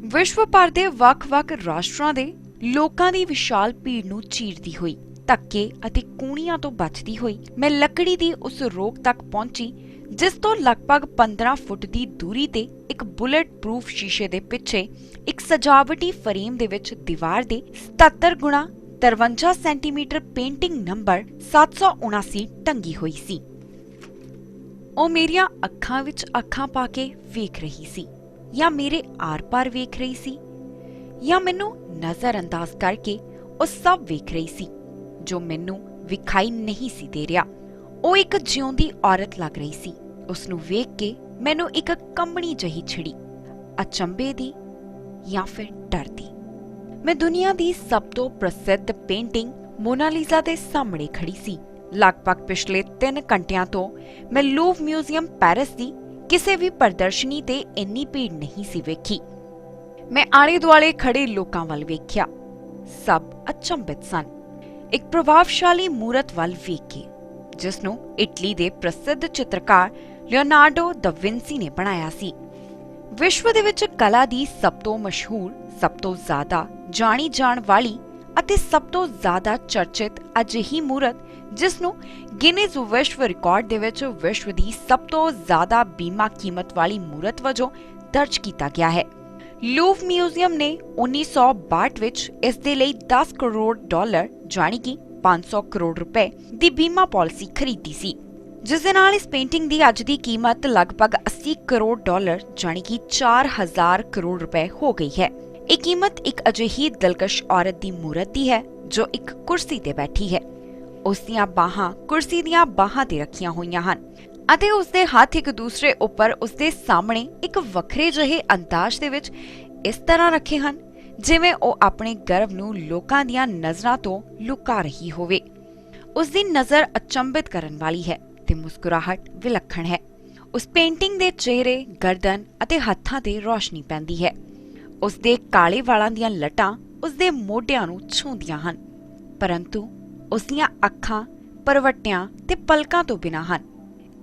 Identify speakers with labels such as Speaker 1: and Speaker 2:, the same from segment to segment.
Speaker 1: ਵਿਸ਼ਵ ਭਰ ਦੇ ਵੱਖ-ਵੱਖ ਰਾਸ਼ਟਰਾਂ ਦੇ ਲੋਕਾਂ ਦੀ ਵਿਸ਼ਾਲ ਭੀੜ ਨੂੰ ਚੀਰਦੀ ਹੋਈ, ਧੱਕੇ ਅਤੇ ਕੂਣੀਆਂ ਤੋਂ ਬਚਦੀ ਹੋਈ ਮੈਂ ਲੱਕੜੀ ਦੀ ਉਸ ਰੋਕ ਤੱਕ ਪਹੁੰਚੀ ਜਿਸ ਤੋਂ ਲਗਭਗ 15 ਫੁੱਟ ਦੀ ਦੂਰੀ ਤੇ ਇੱਕ ਬੁਲੇਟ ਪ੍ਰੂਫ ਸ਼ੀਸ਼ੇ ਦੇ ਪਿੱਛੇ ਇੱਕ ਸਜਾਵਟੀ ਫਰੇਮ ਦੇ ਵਿੱਚ ਦੀਵਾਰ ਦੇ 77 ਗੁਣਾ 53 ਸੈਂਟੀਮੀਟਰ ਪੇਂਟਿੰਗ ਨੰਬਰ 779 ਟੰਗੀ ਹੋਈ ਸੀ। ਉਹ ਮੇਰੀਆਂ ਅੱਖਾਂ ਵਿੱਚ ਅੱਖਾਂ ਪਾ ਕੇ ਵੇਖ ਰਹੀ ਸੀ, ਜਾਂ ਮੇਰੇ ਆਰ-ਪਾਰ ਵੇਖ ਰਹੀ ਸੀ, ਜਾਂ ਮੈਨੂੰ ਨਜ਼ਰ ਅੰਦਾਜ਼ ਕਰਕੇ ਉਹ ਸਭ ਵੇਖ ਰਹੀ ਸੀ ਜੋ ਮੈਨੂੰ ਵਿਖਾਈ ਨਹੀਂ ਸੀ ਦੇ ਰਿਹਾ। ਉਹ ਇੱਕ ਜਿਉਂਦੀ ਔਰਤ ਲੱਗ ਰਹੀ ਸੀ। ਉਸ ਨੂੰ ਵੇਖ ਕੇ ਮੈਨੂੰ ਇੱਕ ਕੰਬਣੀ ਜਿਹੀ ਛਿੜੀ, ਅਚੰਭੇ ਦੀ ਜਾਂ ਫਿਰ ਡਰ ਦੀ। ਮੈਂ ਦੁਨੀਆ ਦੀ ਸਭ ਤੋਂ ਪ੍ਰਸਿੱਧ ਪੇਂਟਿੰਗ ਮੋਨਾਲੀਜ਼ਾ ਦੇ ਸਾਹਮਣੇ ਖੜੀ ਸੀ। ਲਗਭਗ ਪਿਛਲੇ 3 ਘੰਟਿਆਂ ਤੋਂ ਮੈਂ ਲੂਵਰ ਮਿਊਜ਼ੀਅਮ ਪੈਰਿਸ ਦੀ ਕਿਸੇ ਵੀ ਪ੍ਰਦਰਸ਼ਨੀ ਤੇ ਇੰਨੀ ਭੀੜ ਨਹੀਂ ਸੀ ਵੇਖੀ। ਮੈਂ ਆਲੇ-ਦੁਆਲੇ ਖੜੇ ਲੋਕਾਂ ਵੱਲ ਵੇਖਿਆ, ਸਭ ਅਚੰਭਿਤ ਸਨ। ਇੱਕ ਪ੍ਰਭਾਵਸ਼ਾਲੀ ਮੂਰਤ ਵੱਲ ਵੇਖ ਕੇ ਜਿਸ ਨੂੰ ਇਟਲੀ ਦੇ ਪ੍ਰਸਿੱਧ ਚਿੱਤਰਕਾਰ ਲਿਓਨਾਰਡੋ ਦਾ ਵਿੰਸੀ ਨੇ ਬਣਾਇਆ ਸੀ। ਵਿਸ਼ਵ ਦੇ ਵਿੱਚ ਕਲਾ ਦੀ ਸਭ ਤੋਂ ਮਸ਼ਹੂਰ, ਸਭ ਤੋਂ ਜ਼ਿਆਦਾ ਜਾਣੀ ਜਾਣ ਵਾਲੀ ਅਤੇ ਸਭ ਤੋਂ ਜ਼ਿਆਦਾ ਚਰਚਿਤ ਅਜਿਹੀ ਮੂਰਤ ਜਿਸ ਨੂੰ ਗਿਨੀਜ਼ ਵਿਸ਼ਵ ਰਿਕਾਰਡ ਦੇ ਵਿੱਚ ਵਿਸ਼ਵ ਦੀ ਸਭ ਤੋਂ ਜ਼ਿਆਦਾ ਬੀਮਾ ਕੀਮਤ ਵਾਲੀ ਮੂਰਤ ਵਜੋਂ ਦਰਜ ਕੀਤਾ ਗਿਆ ਹੈ। ਲੂਵਰ ਮਿਊਜ਼ੀਅਮ ਨੇ 1962 ਵਿੱਚ ਇਸ ਦੇ ਲਈ $10 ਕਰੋੜ ਜਾਣੀ ਕਿ 500 ਕਰੋੜ ਰੁਪਏ ਦੀ ਬੀਮਾ ਪਾਲਿਸੀ ਖਰੀਦੀ ਸੀ, ਜਿਸ ਦੇ ਨਾਲ ਇਸ ਪੇਂਟਿੰਗ ਦੀ ਅੱਜ ਦੀ ਕੀਮਤ ਲਗਭਗ $80 ਕਰੋੜ ਜਾਣੀ ਕਿ 4000 ਕਰੋੜ ਰੁਪਏ ਹੋ ਗਈ ਹੈ। ਇਹ ਕੀਮਤ ਇੱਕ ਅਜਿਹੀ ਦਿਲਕਸ਼ ਔਰਤ ਦੀ ਮੂਰਤ ਦੀ ਹੈ ਜੋ ਇੱਕ ਕੁਰਸੀ ਤੇ ਬੈਠੀ ਹੈ। ਉਸ ਦੀਆਂ ਬਾਹਾਂ ਕੁਰਸੀ ਦੀਆਂ ਬਾਹਾਂ ਤੇ ਰੱਖੀਆਂ ਹੋਈਆਂ ਹਨ ਅਤੇ ਉਸ ਦੇ ਹੱਥ ਇੱਕ ਦੂਸਰੇ ਉੱਪਰ ਉਸ ਦੇ ਸਾਹਮਣੇ ਇੱਕ ਵੱਖਰੇ ਜਿਹੇ ਅੰਦਾਜ਼ ਦੇ ਵਿੱਚ ਇਸ ਤਰ੍ਹਾਂ ਰੱਖੇ ਹਨ ਜਿਵੇਂ ਉਹ ਆਪਣੇ ਗਰਵ ਨੂੰ ਲੋਕਾਂ ਦੀਆਂ ਨਜ਼ਰਾਂ ਤੋਂ ਲੁਕਾ ਰਹੀ ਹੋਵੇ। ਉਸ ਦੀ ਨਜ਼ਰ ਅਚੰਭਿਤ ਕਰਨ ਵਾਲੀ ਹੈ ਤੇ ਮੁਸਕਰਾਹਟ ਵਿਲੱਖਣ ਹੈ। ਉਸ ਪੇਂਟਿੰਗ ਦੇ ਚਿਹਰੇ, ਗਰਦਨ ਅਤੇ ਹੱਥਾਂ ਤੇ ਰੌਸ਼ਨੀ ਪੈਂਦੀ ਹੈ। ਉਸ ਦੇ ਕਾਲੇ ਵਾਲਾਂ ਦੀਆਂ ਲਟਾਂ ਉਸ ਦੇ ਮੋਢਿਆਂ ਨੂੰ ਛੂੰਹਦੀਆਂ ਹਨ, ਪਰੰਤੂ ਉਸ ਦੀਆਂ ਅੱਖਾਂ ਪਰਵੱਟਿਆਂ ਤੇ ਪਲਕਾਂ ਤੋਂ ਬਿਨਾਂ ਹਨ।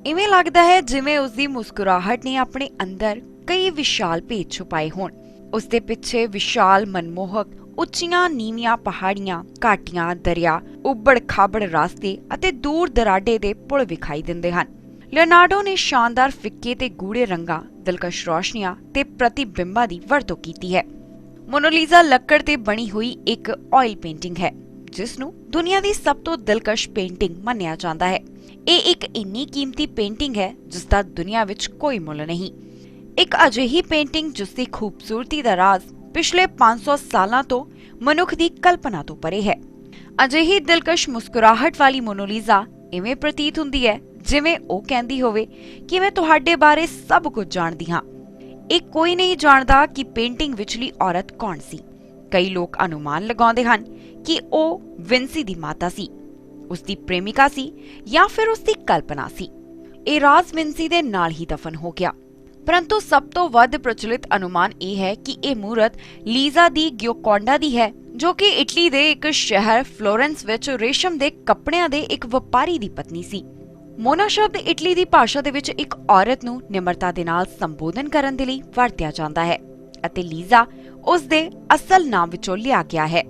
Speaker 1: ਇਵੇਂ ਲੱਗਦਾ ਹੈ ਜਿਵੇਂ ਉਸ ਦੀ ਮੁਸਕਰਾਹਟ ਨੇ ਆਪਣੇ ਅੰਦਰ ਕਈ ਵਿਸ਼ਾਲ ਭੇਦ ਛੁਪਾਏ ਹੋਣ। ਉਸ ਦੇ ਪਿੱਛੇ ਵਿਸ਼ਾਲ ਮਨਮੋਹਕ ਉੱਚੀਆਂ ਨੀਵੀਆਂ ਪਹਾੜੀਆਂ, ਘਾਟੀਆਂ, ਦਰਿਆ, ਉੱਬੜ-ਖਾਬੜ ਰਸਤੇ ਅਤੇ ਦੂਰ ਦਰਾਡੇ ਦੇ ਪੁਲ ਵਿਖਾਈ ਦਿੰਦੇ ਹਨ। ਲਿਓਨਾਰਡੋ ਨੇ ਸ਼ਾਨਦਾਰ ਫਿੱਕੇ ਤੇ ਗੂੜੇ ਰੰਗਾਂ, ਦਿਲਕਸ਼ ਰੌਸ਼ਨੀਆਂ ਤੇ ਪ੍ਰਤੀਬਿੰਬਾਂ ਦੀ ਵਰਤੋਂ ਕੀਤੀ ਹੈ। ਮੋਨਾਲੀਜ਼ਾ ਲੱਕੜ ਤੇ ਬਣੀ ਹੋਈ ਇੱਕ ਆਇਲ ਪੇਂਟਿੰਗ ਹੈ ਜਿਸ ਨੂੰ ਦੁਨੀਆ ਦੀ ਸਭ ਤੋਂ ਦਿਲਕਸ਼ ਪੇਂਟਿੰਗ ਮੰਨਿਆ ਜਾਂਦਾ ਹੈ। ਇਹ ਇੱਕ ਇੰਨੀ ਕੀਮਤੀ ਪੇਂਟਿੰਗ ਹੈ ਜਿਸ ਦਾ ਦੁਨੀਆ ਵਿੱਚ ਕੋਈ ਮੁੱਲ ਨਹੀਂ। ਇੱਕ ਅਜਿਹੀ ਪੇਂਟਿੰਗ ਜਿਸ ਦੀ ਖੂਬਸੂਰਤੀ ਦਾ ਰਾਜ਼ ਪਿਛਲੇ 500 ਸਾਲਾਂ ਤੋਂ ਮਨੁੱਖ ਦੀ ਕਲਪਨਾ ਤੋਂ ਪਰੇ ਹੈ। ਅਜਿਹੀ ਦਿਲਕਸ਼ ਮੁਸਕਰਾਹਟ ਵਾਲੀ ਮੋਨਾਲੀਜ਼ਾ ਇਵੇਂ ਪ੍ਰਤੀਤ ਹੁੰਦੀ ਹੈ ਜਿਵੇਂ ਉਹ ਕਹਿੰਦੀ ਹੋਵੇ ਕਿ ਮੈਂ ਤੁਹਾਡੇ ਬਾਰੇ ਸਭ ਕੁਝ ਜਾਣਦੀ ਹਾਂ। ਇਹ ਕੋਈ ਨਹੀਂ ਜਾਣਦਾ ਕਿ ਪੇਂਟਿੰਗ ਵਿਚਲੀ ਔਰਤ ਕੌਣ ਸੀ। ਕਈ ਲੋਕ ਅਨੁਮਾਨ ਲਗਾਉਂਦੇ ਹਨ ਕਿ ਉਹ ਵਿੰਸੀ ਦੀ ਮਾਤਾ ਸੀ, ਉਸ ਦੀ ਪ੍ਰੇਮਿਕਾ ਸੀ ਜਾਂ ਫਿਰ ਉਸ ਦੀ ਕਲਪਨਾ ਸੀ। ਇਹ ਰਾਜ਼ ਵਿੰਸੀ ਦੇ ਨਾਲ ਹੀ ਦਫਨ ਹੋ ਗਿਆ। ਪਰੰਤੂ ਸਭ ਤੋਂ ਵੱਧ ਪ੍ਰਚਲਿਤ ਅਨੁਮਾਨ ਇਹ ਹੈ ਕਿ ਇਹ ਮੂਰਤ ਲੀਜ਼ਾ ਦੀ ਗਿਓਕੋਂਡਾ ਦੀ ਹੈ, ਜੋ ਕਿ ਇਟਲੀ ਦੇ ਇੱਕ ਸ਼ਹਿਰ ਫਲੋਰੈਂਸ ਵਿੱਚ ਰੇਸ਼ਮ ਦੇ ਕੱਪੜਿਆਂ ਦੇ ਇੱਕ ਵਪਾਰੀ ਦੀ ਪਤਨੀ ਸੀ। ਮੋਨਾ ਸ਼ਬਦ ਇਟਲੀ ਦੀ ਭਾਸ਼ਾ ਦੇ ਵਿੱਚ ਇੱਕ ਔਰਤ ਨੂੰ ਨਿਮਰਤਾ ਦੇ ਨਾਲ ਸੰਬੋਧਨ ਕਰਨ ਦੇ ਲਈ ਵਰਤਿਆ ਜਾਂਦਾ ਹੈ ਅਤੇ ਲੀਜ਼ਾ ਉਸ ਦੇ ਅਸਲ ਨਾਮ ਵਿੱਚੋਂ ਲਿਆ ਗਿਆ ਹੈ।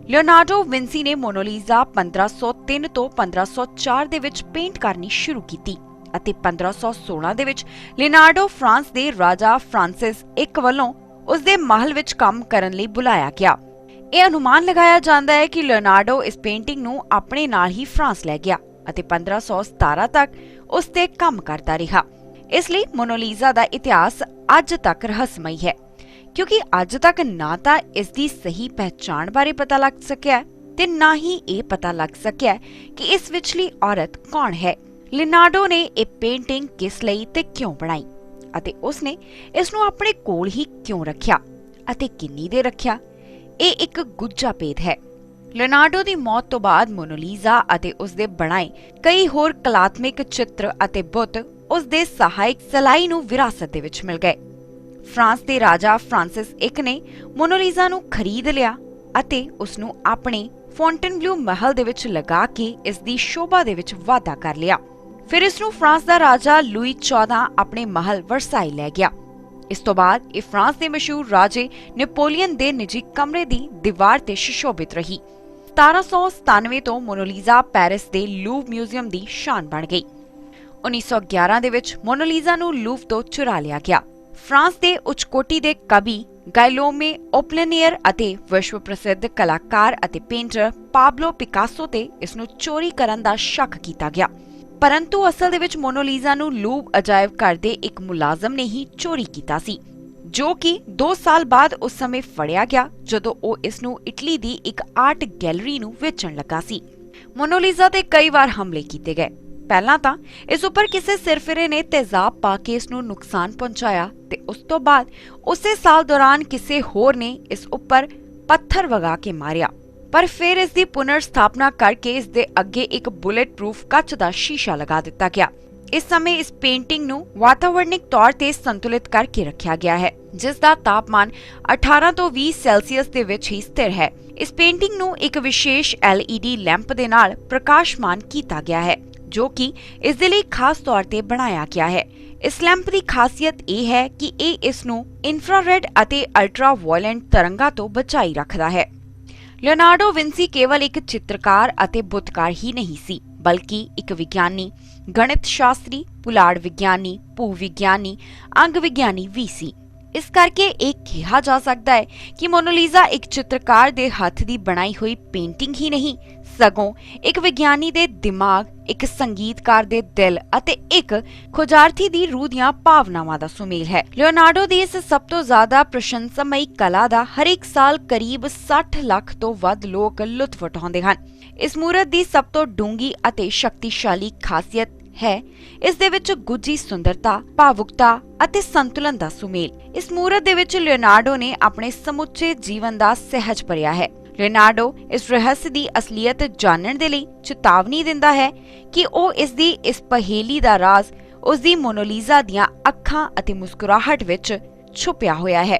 Speaker 1: ਲਿਓਨਾਰਡੋ ਵਿੰਸੀ ਨੇ ਮੋਨਾਲੀਜ਼ਾ 1503 ਤੋਂ 1504 ਦੇ ਵਿੱਚ ਪੇਂਟ ਕਰਨੀ ਸ਼ੁਰੂ ਕੀਤੀ ਅਤੇ 1516 ਦੇ ਵਿੱਚ ਲਿਓਨਾਰਡੋ ਫਰਾਂਸ ਦੇ ਰਾਜਾ ਫਰਾਂਸਿਸ ਇੱਕ ਵੱਲੋਂ ਉਸ ਦੇ ਮਹਿਲ ਵਿੱਚ ਕੰਮ ਕਰਨ ਲਈ ਬੁਲਾਇਆ ਗਿਆ। ਇਹ ਅਨੁਮਾਨ ਲਗਾਇਆ ਜਾਂਦਾ ਹੈ ਕਿ ਲਿਓਨਾਰਡੋ ਇਸ ਪੇਂਟਿੰਗ ਨੂੰ ਆਪਣੇ ਨਾਲ ਹੀ ਫਰਾਂਸ ਲੈ ਗਿਆ ਅਤੇ 1517 ਤੱਕ ਉਸ ਤੇ ਕੰਮ ਕਰਦਾ ਰਿਹਾ। ਇਸ ਲਈ ਮੋਨਾਲੀਜ਼ਾ ਦਾ ਇਤਿਹਾਸ ਅੱਜ ਤੱਕ ਰਹੱਸਮਈ ਹੈ, ਕਿਉਂਕਿ ਅੱਜ ਤੱਕ ਨਾ ਤਾਂ ਇਸ ਦੀ ਸਹੀ ਪਹਿਚਾਣ ਬਾਰੇ ਪਤਾ ਲੱਗ ਸਕਿਆ ਤੇ ਨਾ ਹੀ ਇਹ ਪਤਾ ਲੱਗ ਸਕਿਆ ਕਿ ਇਸ ਵਿਚਲੀ ਔਰਤ ਕੌਣ ਹੈ। ਲਿਓਨਾਰਡੋ ਨੇ ਇਹ ਪੇਂਟਿੰਗ ਕਿਸ ਲਈ ਤੇ ਕਿਉਂ ਬਣਾਈ ਅਤੇ ਉਸਨੇ ਇਸ ਨੂੰ ਆਪਣੇ ਕੋਲ ਹੀ ਕਿਉਂ ਰੱਖਿਆ ਅਤੇ ਕਿੰਨੀ ਦੇਰ ਰੱਖਿਆ, ਇਹ ਇੱਕ ਗੁੱਝਾ ਭੇਦ ਹੈ। ਲਿਓਨਾਰਡੋ ਦੀ ਮੌਤ ਤੋਂ ਬਾਅਦ ਮੋਨਾਲੀਜ਼ਾ ਅਤੇ ਉਸ ਦੇ ਬਣਾਏ ਕਈ ਹੋਰ ਕਲਾਤਮਿਕ ਚਿੱਤਰ ਅਤੇ ਬੁੱਤ ਉਸ ਦੇ ਸਹਾਇਕ ਸਲਾਈ ਨੂੰ ਵਿਰਾਸਤ ਦੇ ਵਿੱਚ ਮਿਲ ਗਏ। ਫਰਾਂਸ ਦੇ ਰਾਜਾ ਫਰਾਂਸਿਸ ਇੱਕ ਨੇ ਮੋਨਾਲੀਜ਼ਾ ਨੂੰ ਖਰੀਦ ਲਿਆ ਅਤੇ ਉਸ ਨੂੰ ਆਪਣੇ ਫੌਂਟੇਨਬਲਿਊ ਮਹਿਲ ਦੇ ਵਿੱਚ ਲਗਾ ਕੇ ਇਸ ਦੀ ਸ਼ੋਭਾ ਦੇ ਵਿੱਚ ਵਾਧਾ ਕਰ ਲਿਆ। ਫਿਰ ਇਸ ਨੂੰ ਫਰਾਂਸ ਦਾ ਰਾਜਾ ਲੂਈ 14 ਆਪਣੇ ਮਹਿਲ ਵਰਸਾਈ ਲੈ ਗਿਆ। ਇਸ ਤੋਂ ਬਾਅਦ ਇਹ ਫਰਾਂਸ ਦੇ ਮਸ਼ਹੂਰ ਰਾਜੇ ਨੈਪੋਲੀਅਨ ਦੇ ਨਿੱਜੀ ਕਮਰੇ ਦੀ ਦੀਵਾਰ ਤੇ ਸੁਸ਼ੋਭਿਤ ਰਹੀ। 1797 ਤੋਂ ਮੋਨਾਲੀਜ਼ਾ ਪੈਰਿਸ ਦੇ ਲੂਵਰ ਮਿਊਜ਼ੀਅਮ ਦੀ ਸ਼ਾਨ ਬਣ ਗਈ। 1911 ਦੇ ਵਿੱਚ ਮੋਨਾਲੀਜ਼ਾ ਨੂੰ ਲੂਵਰ ਤੋਂ ਚੁਰਾ ਲਿਆ ਗਿਆ। ਫਰਾਂਸ ਦੇ ਉੱਚ ਕੋਟੀ ਦੇ ਕਵੀ ਗਾਇਲੋਮੇ ਓਪਲੇਨੀਅਰ ਅਤੇ ਵਿਸ਼ਵ ਪ੍ਰਸਿੱਧ ਕਲਾਕਾਰ ਅਤੇ ਪੇਂਟਰ ਪਾਬਲੋ ਪਿਕਾਸੋ ਤੇ ਇਸ ਨੂੰ ਚੋਰੀ ਕਰਨ ਦਾ ਸ਼ੱਕ ਕੀਤਾ ਗਿਆ, ਪਰੰਤੂ ਅਸਲ ਦੇ ਵਿੱਚ ਮੋਨਾਲੀਜ਼ਾ ਨੂੰ ਲੂਵਰ ਅਜਾਇਬ ਘਰ ਦੇ ਇੱਕ ਮੁਲਾਜ਼ਮ ਨੇ ਹੀ ਚੋਰੀ ਕੀਤਾ ਸੀ, ਜੋ ਕਿ 2 ਸਾਲ ਬਾਅਦ ਉਸ ਸਮੇਂ ਫੜਿਆ ਗਿਆ ਜਦੋਂ ਉਹ ਇਸ ਨੂੰ ਇਟਲੀ ਦੀ ਇੱਕ ਆਰਟ ਗੈਲਰੀ ਨੂੰ ਵੇਚਣ ਲੱਗਾ ਸੀ। ਮੋਨਾਲੀਜ਼ਾ ਤੇ ਕਈ ਵਾਰ ਹਮਲੇ ਕੀਤੇ ਗਏ। ਪਹਿਲਾਂ ਤਾਂ ਇਸ ਉੱਪਰ ਕਿਸੇ ਸਿਰਫਿਰੇ ਨੇ ਤੇਜ਼ਾਬ ਪਾ ਕੇ ਇਸ ਨੂੰ ਨੁਕਸਾਨ ਪਹੁੰਚਾਇਆ ਤੇ ਉਸ ਤੋਂ ਬਾਅਦ ਉਸੇ ਸਾਲ ਦੌਰਾਨ ਕਿਸੇ ਹੋਰ ਨੇ ਇਸ ਉੱਪਰ ਪੱਥਰ ਵਗਾ ਕੇ ਮਾਰਿਆ, ਪਰ ਫਿਰ ਇਸ ਦੀ ਪੁਨਰ ਸਥਾਪਨਾ ਕਰਕੇ ਇਸ ਦੇ ਅੱਗੇ ਇੱਕ ਬੁਲੇਟ ਪ੍ਰੂਫ ਕੱਚ ਦਾ ਸ਼ੀਸ਼ਾ ਲਗਾ ਦਿੱਤਾ ਗਿਆ। ਇਸ ਸਮੇਂ ਇਸ ਪੇਂਟਿੰਗ ਨੂੰ ਵਾਤਾਵਰਣਿਕ ਤੌਰ ਤੇ ਸੰਤੁਲਿਤ ਕਰਕੇ ਰੱਖਿਆ ਗਿਆ ਹੈ, ਜਿਸ ਦਾ ਤਾਪਮਾਨ 18 ਤੋਂ 20 ਸੈਲਸੀਅਸ ਦੇ ਵਿੱਚ ਹੀ ਸਥਿਰ ਹੈ। ਇਸ ਪੇਂਟਿੰਗ ਨੂੰ ਇੱਕ ਵਿਸ਼ੇਸ਼ LED ਲੈਂਪ ਦੇ ਨਾਲ ਪ੍ਰਕਾਸ਼ਮਾਨ ਕੀਤਾ ਗਿਆ ਹੈ, ਜੋ ਕਿ ਇਸ ਦੇ ਲਈ ਖਾਸ ਤੌਰ ਤੇ ਬਣਾਇਆ ਗਿਆ ਹੈ। ਇਸ ਲੈਂਪ ਦੀ ਖਾਸੀਅਤ ਇਹ ਹੈ ਕਿ ਇਹ ਇਸ ਨੂੰ ਇਨਫਰਾਰੈਡ ਅਤੇ ਅਲਟਰਾ ਵਾਇਲੈਂਟ ਤਰੰਗਾਂ ਤੋਂ ਬਚਾਈ ਰੱਖਦਾ ਹੈ। ਲਿਓਨਾਰਡੋ ਵਿੰਸੀ ਕੇਵਲ ਇੱਕ ਚਿੱਤਰਕਾਰ ਅਤੇ ਬੁੱਤਕਾਰ ਹੀ ਨਹੀਂ ਸੀ, ਬਲਕਿ ਇੱਕ ਵਿਗਿਆਨੀ, ਗਣਿਤ ਸ਼ਾਸਤਰੀ, ਪੁਲਾੜ ਵਿਗਿਆਨੀ, ਭੂ ਵਿਗਿਆਨੀ, ਅੰਗ ਵਿਗਿਆਨੀ ਵੀ ਸੀ। ਇਸ ਕਰਕੇ ਇਹ ਕਿਹਾ ਜਾ ਸਕਦਾ ਹੈ ਕਿ ਮੋਨਾਲੀਜ਼ਾ ਇੱਕ ਚਿੱਤਰਕਾਰ ਦੇ ਹੱਥ ਦੀ ਬਣਾਈ ਹੋਈ ਪੇਂਟਿੰਗ ਹੀ ਨਹੀਂ, ਸਗੋਂ ਇੱਕ ਵਿਗਿਆਨੀ ਦੇ ਦਿਮਾਗ, ਇੱਕ ਸੰਗੀਤਕਾਰ ਦੇ ਦਿਲ ਅਤੇ ਇੱਕ ਖੋਜਾਰਥੀ ਦੀ ਰੂਹ ਦੀਆਂ ਭਾਵਨਾਵਾਂ ਦਾ ਸੁਮੇਲ ਹੈ। ਲਿਓਨਾਰਡੋ ਦੀ ਇਸ ਸਭ ਤੋਂ ਜ਼ਿਆਦਾ ਪ੍ਰਸ਼ੰਸਾਮਈ ਕਲਾ ਦਾ ਹਰੇਕ ਸਾਲ ਕਰੀਬ 60 ਲੱਖ ਤੋਂ ਵੱਧ ਲੋਕ ਲੁਤਫ ਉਠਾਉਂਦੇ ਹਨ। ਇਸ ਮੂਰਤ ਦੀ ਸਭ ਤੋਂ ਡੂੰਘੀ ਅਤੇ ਸ਼ਕਤੀਸ਼ਾਲੀ ਖਾਸੀਅਤ ਹੈ ਇਸ ਦੇ ਵਿੱਚ ਗੁੱਝੀ ਸੁੰਦਰਤਾ, ਭਾਵੁਕਤਾ ਅਤੇ ਸੰਤੁਲਨ ਦਾ ਸੁਮੇਲ। ਇਸ ਮੂਰਤ ਦੇ ਵਿੱਚ ਲਿਓਨਾਰਡੋ ਨੇ ਆਪਣੇ ਸਮੁੱਚੇ ਜੀਵਨ ਦਾ ਸਹਿਜ ਭਰਿਆ ਹੈ। ਲਿਓਨਾਰਡੋ ਇਸ ਰਹੱਸ ਦੀ ਅਸਲੀਅਤ ਜਾਣਨ ਦੇ ਲਈ ਚੇਤਾਵਨੀ ਦਿੰਦਾ ਹੈ ਕਿ ਉਹ ਇਸ ਦੀ ਇਸ ਪਹੇਲੀ ਦਾ ਰਾਜ਼ ਉਸ ਦੀ ਮੋਨਾਲੀਜ਼ਾ ਦੀਆਂ ਅੱਖਾਂ ਅਤੇ ਮੁਸਕਰਾਹਟ ਵਿੱਚ ਛੁਪਿਆ ਹੋਇਆ ਹੈ।